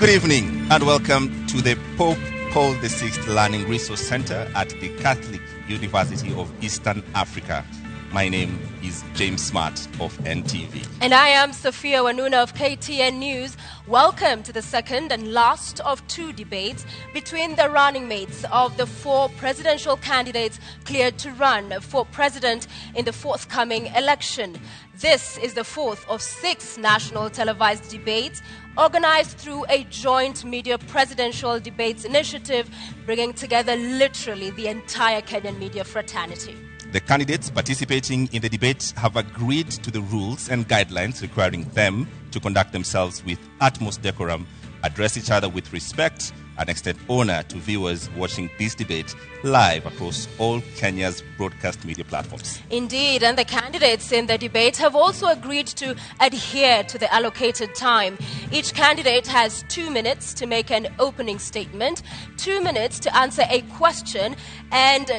Good evening and welcome to the Pope Paul VI Learning Resource Center at the Catholic University of Eastern Africa. My name is James Smart of NTV. And I am Sophia Wanuna of KTN News. Welcome to the second and last of two debates between the running mates of the four presidential candidates cleared to run for president in the forthcoming election. This is the fourth of 6 national televised debates organized through a joint media presidential debates initiative, bringing together literally the entire Kenyan media fraternity. The candidates participating in the debate have agreed to the rules and guidelines requiring them to conduct themselves with utmost decorum, address each other with respect, and extend honor to viewers watching this debate live across all Kenya's broadcast media platforms. Indeed, and the candidates in the debate have also agreed to adhere to the allocated time. Each candidate has 2 minutes to make an opening statement, 2 minutes to answer a question, and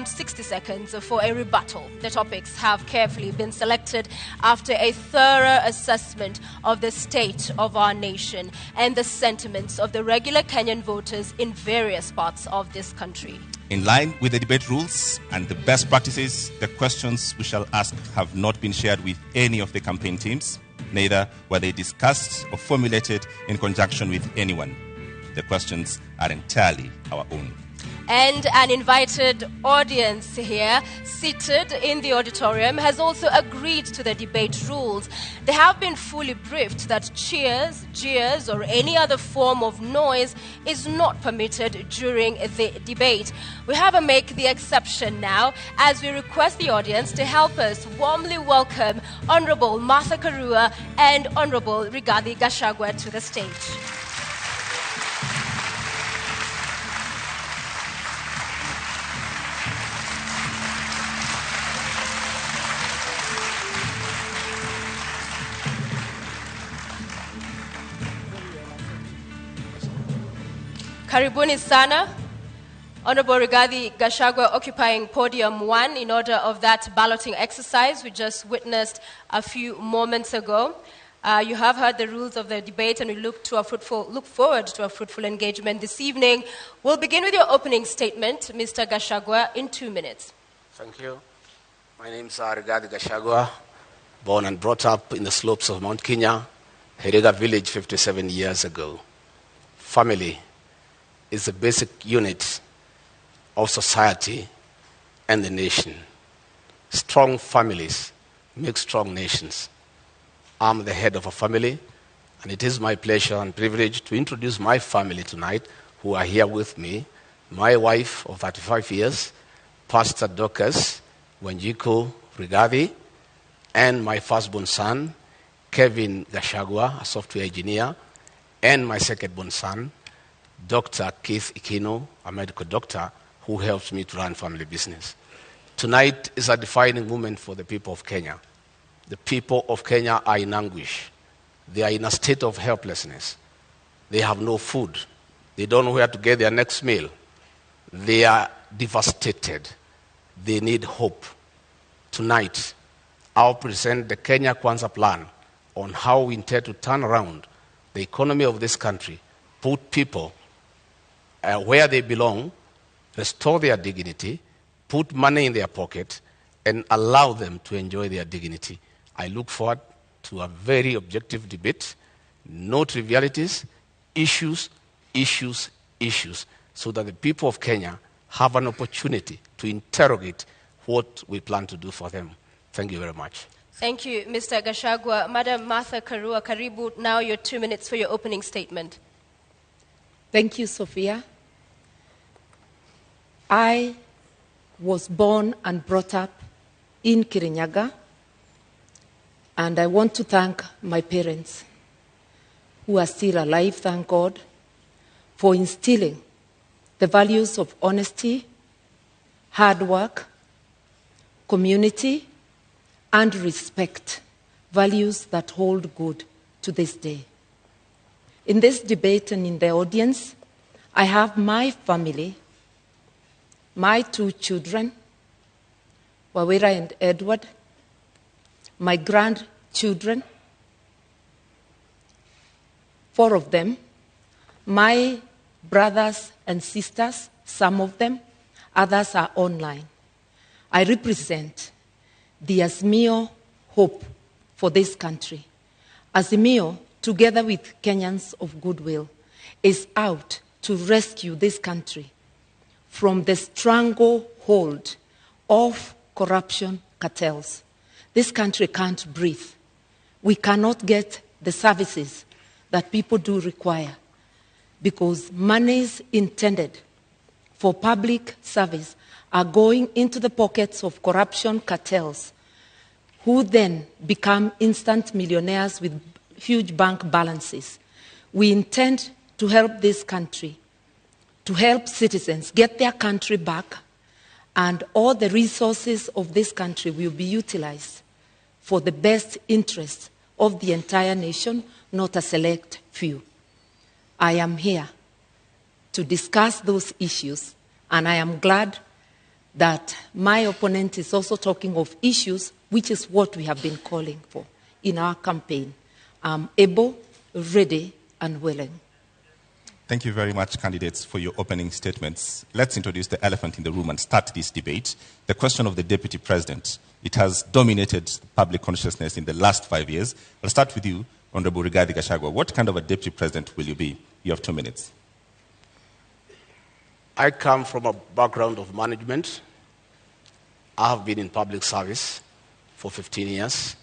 60 seconds for a rebuttal. The topics have carefully been selected after a thorough assessment of the state of our nation and the sentiments of the regular Kenyan voters in various parts of this country. In line with the debate rules and the best practices, the questions we shall ask have not been shared with any of the campaign teams. Neither were they discussed or formulated in conjunction with anyone. The questions are entirely our own. And an invited audience here, seated in the auditorium, has also agreed to the debate rules. They have been fully briefed that cheers, jeers, or any other form of noise is not permitted during the debate. We have a make the exception now, as we request the audience to help us warmly welcome Honorable Martha Karua and Honorable Rigathi Gachagua to the stage. Karibuni sana. Honorable Rigathi Gachagua occupying podium 1 in order of that balloting exercise we just witnessed a few moments ago. You have heard the rules of the debate, and we look forward to a fruitful engagement this evening. We'll begin with your opening statement, Mr. Gachagua, in 2 minutes. Thank you. My name is Rigathi Gachagua, born and brought up in the slopes of Mount Kenya, Herega village 57 years ago. Family is the basic unit of society and the nation. Strong families make strong nations. I'm the head of a family, and it is my pleasure and privilege to introduce my family tonight, who are here with me. My wife of 35 years, Pastor Dorcas Wanjiku Rigathi, and my firstborn son, Kevin Gachagua, a software engineer, and my secondborn son, Dr. Keith Ikino, a medical doctor who helps me to run family business. Tonight is a defining moment for the people of Kenya. The people of Kenya are in anguish. They are in a state of helplessness. They have no food. They don't know where to get their next meal. They are devastated. They need hope. Tonight, I'll present the Kenya Kwanza plan on how we intend to turn around the economy of this country, put people where they belong, restore their dignity, put money in their pocket, and allow them to enjoy their dignity. I look forward to a very objective debate, no trivialities, issues, so that the people of Kenya have an opportunity to interrogate what we plan to do for them. Thank you very much. Thank you, Mr. Gachagua. Madam Martha Karua, karibu, now your 2 minutes for your opening statement. Thank you, Sophia. I was born and brought up in Kirinyaga, and I want to thank my parents, who are still alive, thank God, for instilling the values of honesty, hard work, community, and respect, values that hold good to this day. In this debate and in the audience, I have my family, my 2 children, Wawira and Edward, my grandchildren, 4 of them, My brothers and sisters, some of them, others are online. I represent the Azimio hope for this country. Azimio, together with Kenyans of goodwill, is out to rescue this country from the stranglehold of corruption cartels. This country can't breathe. We cannot get the services that people do require because monies intended for public service are going into the pockets of corruption cartels, who then become instant millionaires with huge bank balances. We intend to help this country, to help citizens get their country back, and all the resources of this country will be utilized for the best interests of the entire nation, not a select few. I am here to discuss those issues, and I am glad that my opponent is also talking of issues, which is what we have been calling for in our campaign. I'm able, ready, and willing. Thank you very much, candidates, for your opening statements. Let's introduce the elephant in the room and start this debate. The question of the deputy president. It has dominated public consciousness in the last 5 years. I'll start with you, Honorable Rigathi Gachagua. What kind of a deputy president will you be? You have 2 minutes. I come from a background of management. I have been in public service for 15 years.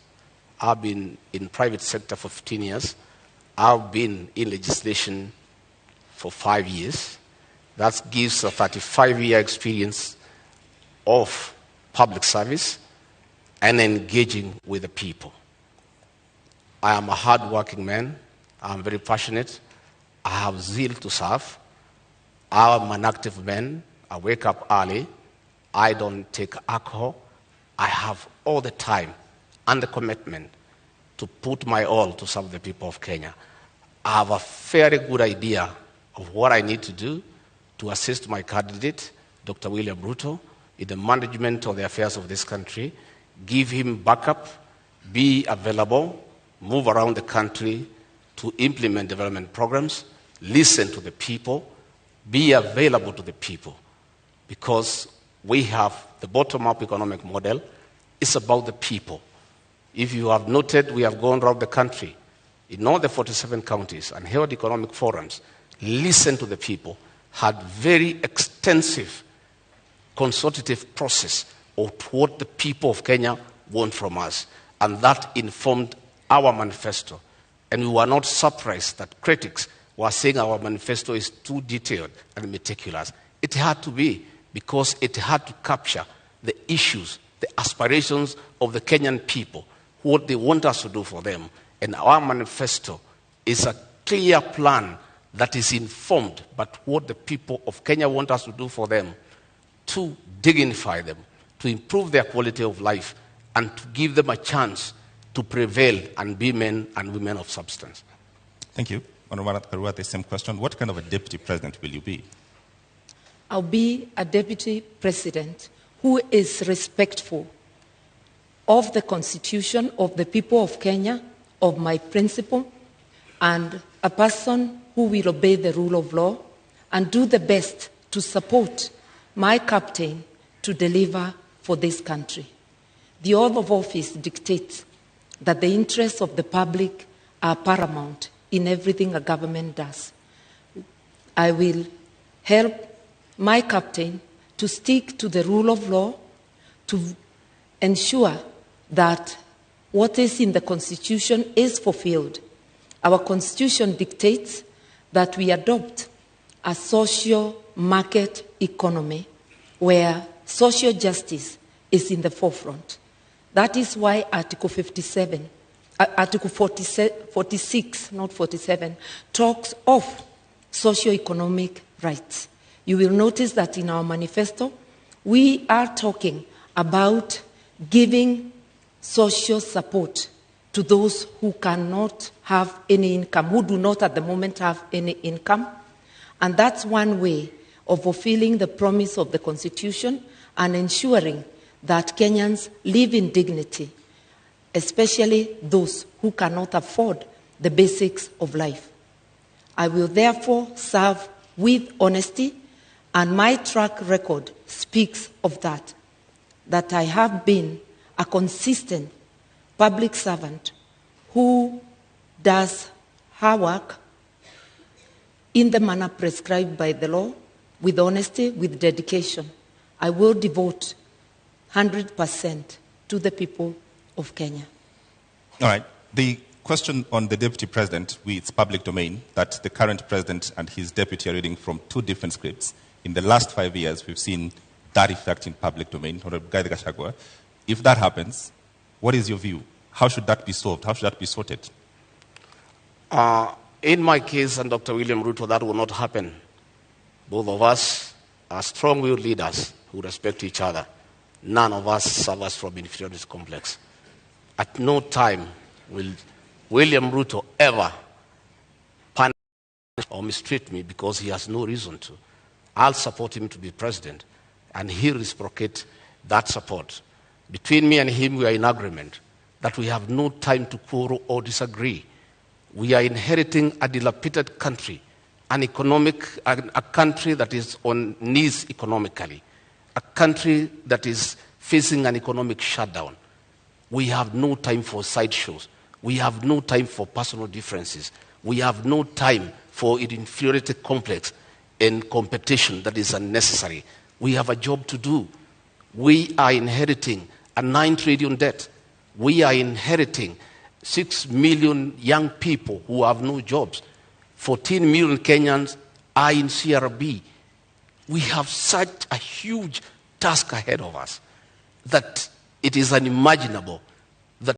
I've been in private sector for 15 years. I've been in legislation for 5 years. That gives a 35-year experience of public service and engaging with the people. I am a hard-working man. I'm very passionate. I have zeal to serve. I'm an active man. I wake up early. I don't take alcohol. I have all the time and the commitment to put my all to serve the people of Kenya. I have a very good idea of what I need to do to assist my candidate, Dr. William Ruto, in the management of the affairs of this country, give him backup, be available, move around the country to implement development programs, listen to the people, be available to the people, because we have the bottom-up economic model. It's about the people. If you have noted, we have gone around the country in all the 47 counties and held economic forums, listened to the people, had very extensive consultative process of what the people of Kenya want from us. And that informed our manifesto. And we were not surprised that critics were saying our manifesto is too detailed and meticulous. It had to be, because it had to capture the issues, the aspirations of the Kenyan people, what they want us to do for them. And our manifesto is a clear plan that is informed by what the people of Kenya want us to do for them, to dignify them, to improve their quality of life, and to give them a chance to prevail and be men and women of substance. Thank you. Honorable Karua, the same question. What kind of a deputy president will you be? I'll be a deputy president who is respectful of the Constitution, of the people of Kenya, of my principle, and a person who will obey the rule of law and do the best to support my captain to deliver for this country. The oath of office dictates that the interests of the public are paramount in everything a government does. I will help my captain to stick to the rule of law, to ensure that what is in the Constitution is fulfilled. Our Constitution dictates that we adopt a social market economy where social justice is in the forefront. That is why Article 46, not 47, talks of socio-economic rights. You will notice that in our manifesto, we are talking about giving social support to those who cannot have any income, who do not at the moment have any income. And that's one way of fulfilling the promise of the Constitution and ensuring that Kenyans live in dignity, especially those who cannot afford the basics of life. I will therefore serve with honesty, and my track record speaks of that I have been a consistent public servant who does her work in the manner prescribed by the law, with honesty, with dedication. I will devote 100% to the people of Kenya. All right. The question on the deputy president, it's public domain, that the current president and his deputy are reading from two different scripts. In the last 5 years, we've seen that effect in public domain. Rigathi Gachagua, if that happens, what is your view? How should that be solved? How should that be sorted? In my case and Dr. William Ruto, that will not happen. Both of us are strong-willed leaders who respect each other. None of us suffers from inferiority complex. At no time will William Ruto ever punish or mistreat me because he has no reason to. I'll support him to be president, and he'll reciprocate that support. Between me and him, we are in agreement that we have no time to quarrel or disagree. We are inheriting a dilapidated country, a country that is on knees economically, a country that is facing an economic shutdown. We have no time for sideshows. We have no time for personal differences. We have no time for an inferiority complex and competition that is unnecessary. We have a job to do. We are inheriting a 9 trillion debt. We are inheriting 6 million young people who have no jobs. 14 million Kenyans are in CRB. We have such a huge task ahead of us that it is unimaginable